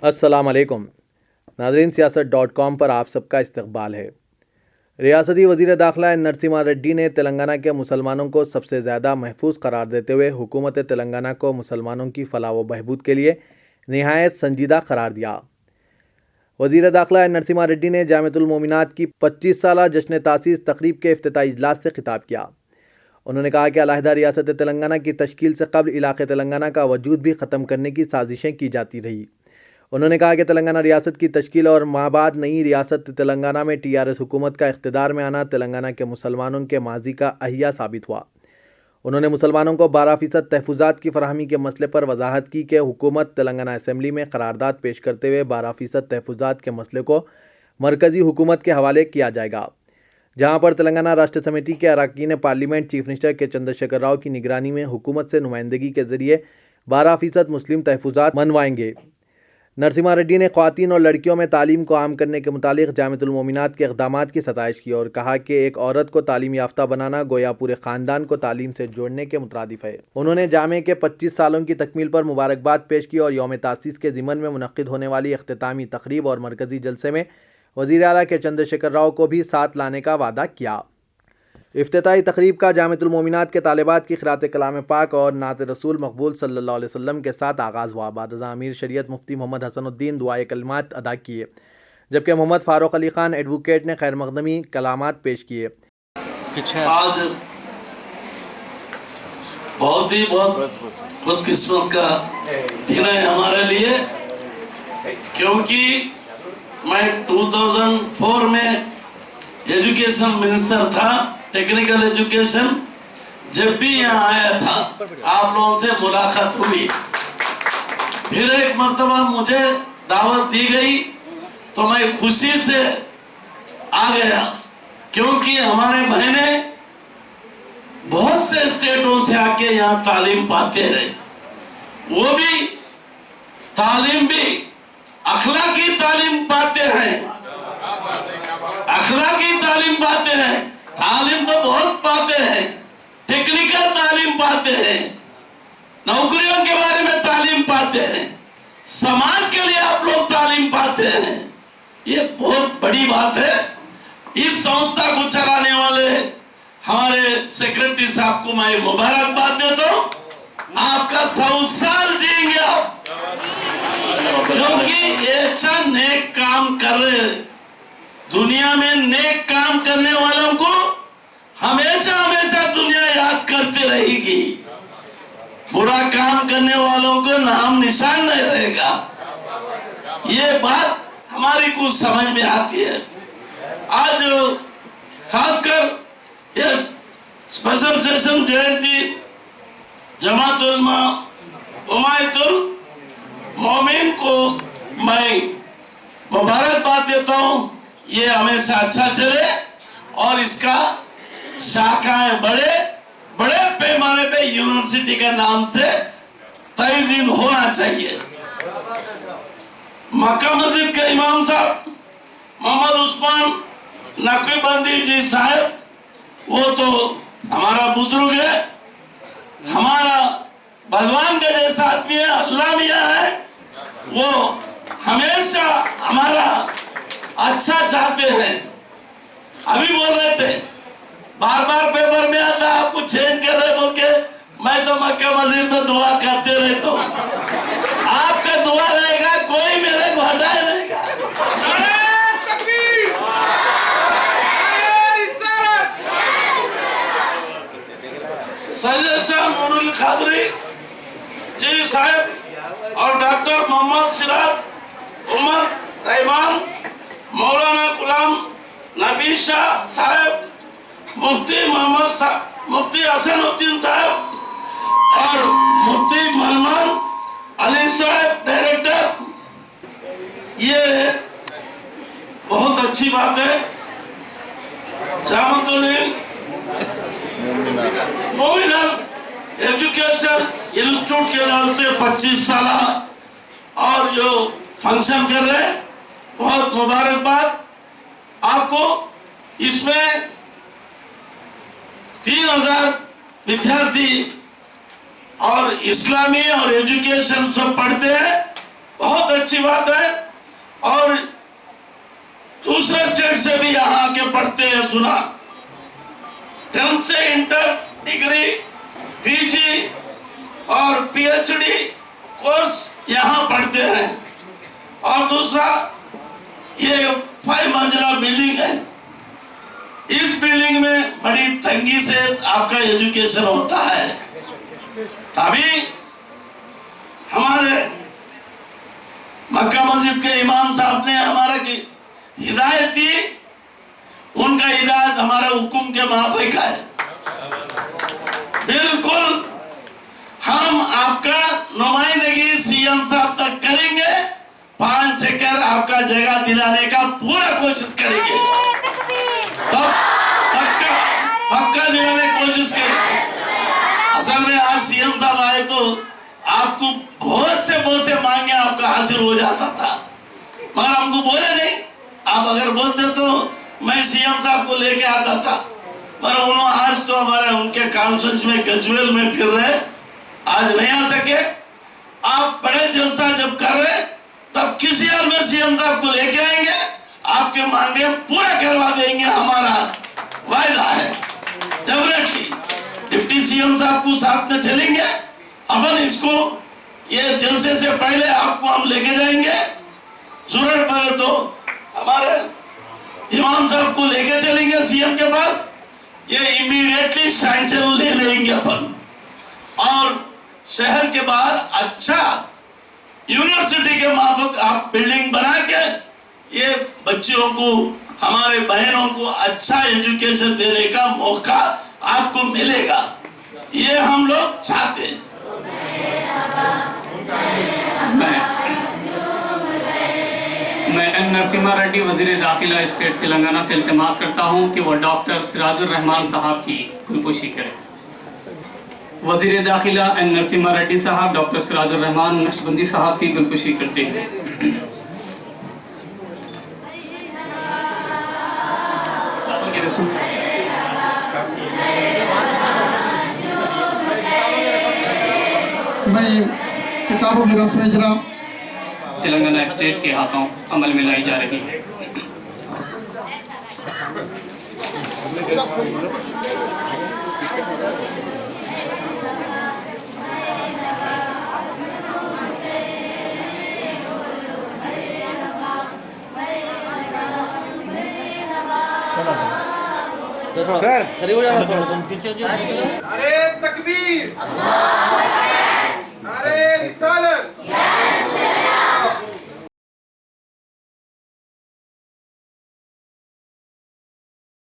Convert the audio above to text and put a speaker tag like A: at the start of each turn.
A: अस्सलामुअलैकुम नाज़रीन, सियासत.com पर आप सबका इस्तकबाल है। रियासती वज़ीर दाखिला नरसिम्हा रेड्डी ने तेलंगाना के मुसलमानों को सबसे ज़्यादा महफूज करार देते हुए हुकूमत तेलंगाना को मुसलमानों की फलाह व बहबूद के लिए नहायत संजीदा करार दिया। वज़ीर दाखिला नरसिम्हा रेड्डी ने जामिअतुल मोमिनात की 25 साला जश्न तासीस तकरीब के इफ्तिताई इजलास से खिताब किया। उन्होंने कहा कि अलहदा रियासत तेलंगाना की तश्कील से कबल इलाक़े तेलंगाना का वजूद भी ख़त्म करने की साजिशें की जाती रही। उन्होंने कहा कि तेलंगाना रियासत की तश्कील और माबाद नई रियासत तेलंगाना में TRS हुकूमत का इख्तिदार में आना तेलंगाना के मुसलमानों के माजी का अहिया साबित हुआ। उन्होंने मुसलमानों को 12% तहफ़्फ़ुज़ात की फराहमी के मसले पर वजाहत की कि हुकूमत तेलंगाना असम्बली में करारदाद पेश करते हुए 12% तहफ़्फ़ुज़ात के मसले को मरकज़ी हुकूमत के हवाले किया जाएगा, जहाँ पर तेलंगाना राष्ट्र समिति के अरकान पार्लियामेंट चीफ मिनिस्टर के चंद्रशेखर राव की निगरानी में हुकूमत से नुमाइंदगी के ज़रिए 12% मुस्लिम तहफ़्फ़ुज़ात मनवाएंगे। नरसिम्हा रेड्डी ने ख़वातीन और लड़कियों में तालीम को आम करने के मुतालिक जामिअतुल मोमिनात के इक़दामात की सताइश की और कहा कि एक औरत को तालीम याफ्ता बनाना गोया पूरे ख़ानदान को तालीम से जोड़ने के मुतरादिफ है। उन्होंने जामे के 25 सालों की तकमील पर मुबारकबाद पेश की और यौम तासीस के ज़िमन में मुनक़्क़िद होने वाली इख्तितामी तक़रीब और मरकज़ी जलसे में वज़ीर आला के चंद्रशेखर राव को भी साथ लाने का वादा किया। इफ्तिताई तकरीब का जामिअतुल मोमिनात के तालिबात की क़िराअत कलाम पाक और नात रसूल मकबूल सल्लल्लाहु अलैहि वसल्लम के साथ आगाज़ हुआ। बाद अमीर शरीयत मुफ्ती मोहम्मद हसनुद्दीन दुआए कलिमात अदा किए, जबकि मोहम्मद फ़ारूक अली ख़ान एडवोकेट ने खैर मक़दमी कलामात पेश किए।
B: आज बहुत खुदकिस्मत का दिन है हमारे लिए, क्योंकि मैं 2004 में एजुकेशन मिनिस्टर था, टेक्निकल एजुकेशन। जब भी यहाँ आया था आप लोगों से मुलाकात हुई, फिर एक मर्तबा मुझे दावत दी गई तो मैं खुशी से आ गया, क्योंकि हमारे बहने बहुत से स्टेटों से आके यहाँ तालीम पाते हैं। वो भी तालीम भी अखलाकी तालीम पाते हैं, अखलाकी तालीम पाते हैं। तालीम तो बहुत पाते हैं, टेक्निकल तालीम पाते हैं, नौकरियों के बारे में तालीम पाते हैं, समाज के लिए आप लोग तालीम पाते हैं। ये बहुत बड़ी बात है। इस संस्था को चलाने वाले हमारे सेक्रेटरी साहब को मैं मुबारकबाद देता हूँ। आपका 100 साल जिएंगे आप, क्योंकि अच्छा नेक काम कर रहे हैं। दुनिया में नेक काम करने वालों को हमेशा हमेशा दुनिया याद करती रहेगी, बुरा काम करने वालों को नाम निशान नहीं रहेगा। ये बात हमारी कुछ समझ में आती है। आज खासकर ये स्पेशल सेशन जयंती जमातुल उम्मतुल मोमिन को मैं मुबारकबाद देता हूँ। ये हमेशा अच्छा चले और इसका शाखाएं बड़े बड़े पैमाने पे यूनिवर्सिटी के नाम से तयजीन होना चाहिए। मक्का मस्जिद के इमाम साहब मोहम्मद उस्मान नकवीबंदी जी साहब, वो तो हमारा बुजुर्ग है, हमारा भगवान के जैसा आदमी है, अल्लाह मियां है। वो हमेशा हमारा अच्छा चाहते हैं। अभी बोल रहे थे, बार बार पेपर में आता आपको चेंज कर रहे बोल के, मैं तो मक्का मस्जिद में दुआ करते रहता हूँ। आपका दुआ रहेगा, कोई मेरे को हटाए रहेगा। सैयद शाह नूरुल खादरी जी साहब और डॉक्टर मोहम्मद सिराज उमर रहमान, मौलाना गुलाम नबी शाह साहब, मुफ्ती मुफ्ती हसनुद्दीन साहब और मुफ्ती मेहमान अली साहब डायरेक्टर। ये बहुत अच्छी बात है। जामिअतुल मोमिनात एजुकेशन इंस्टीट्यूट के नाम से 25 साल और जो फंक्शन कर रहे हैं, बहुत मुबारकबाद आपको। इसमें 3000 विद्यार्थी और इस्लामी और एजुकेशन सब पढ़ते हैं बहुत अच्छी बात है। और दूसरे स्टेट से भी यहाँ आके पढ़ते हैं, सुना। 10th से इंटर, डिग्री, पीजी और पीएचडी कोर्स यहाँ पढ़ते हैं। और दूसरा, ये 5 मंजिला बिल्डिंग है। इस बिल्डिंग में बड़ी तंगी से आपका एजुकेशन होता है। तभी हमारे मक्का मस्जिद के इमाम साहब ने हमारा की हिदायत दी। उनका हिदायत हमारे हुक्म के माफिक है। बिल्कुल हम आपका नुमाइंदगी सीएम साहब तक करेंगे। 5 एकड़ आपका जगह दिलाने का पूरा कोशिश करेंगे। तो पक्का दिलाने की कोशिश करेंगे। असल में आज सीएम साहब आए तो आपको बहुत से मांगे आपका हासिल हो जाता था, मगर हमको बोले नहीं। आप अगर बोलते तो मैं सीएम साहब को लेके आता था, मगर उन्होंने आज तो हमारे उनके कॉन्फ्रेंस में गजवेल में फिर रहे, आज नहीं आ सके। आप बड़े जलसा जब कर रहे तब किसी हाल में सीएम साहब को लेके आएंगे, आपके मांगे पूरा करवा देंगे, हमारा वायदा है। डेफिनेटली डिप्टी सीएम साहब को साथ में चलेंगे अपन। इसको ये जलसे से पहले आपको हम लेके जाएंगे। जरूरत पड़े तो हमारे इमाम साहब को लेके चलेंगे सीएम के पास। ये इमीडिएटली सैंक्शन ले लेंगे अपन। और शहर के बाहर अच्छा यूनिवर्सिटी के माफक आप बिल्डिंग बना के ये बच्चियों को, हमारे बहनों को अच्छा एजुकेशन देने का मौका आपको मिलेगा। ये हम लोग चाहते हैं।
C: मैं एन नरसिम्हा रेड्डी वजीर दाखिला स्टेट तेलंगाना से इल्तिमास करता हूं कि वह डॉक्टर सिराजुर रहमान साहब की खुदकुशी करें। वजीर दाखिला एन नरसिम्हा रेड्डी साहब डॉक्टर सिराजुर रहमान नक्शबंदी साहब की खुदकुशी करते हैं।
D: मैं किताबों की रस्म इजरा
C: तेलंगाना स्टेट के हाथों अमल में लाई जा रही है।
E: सर करीब हो जाएगा, पीछे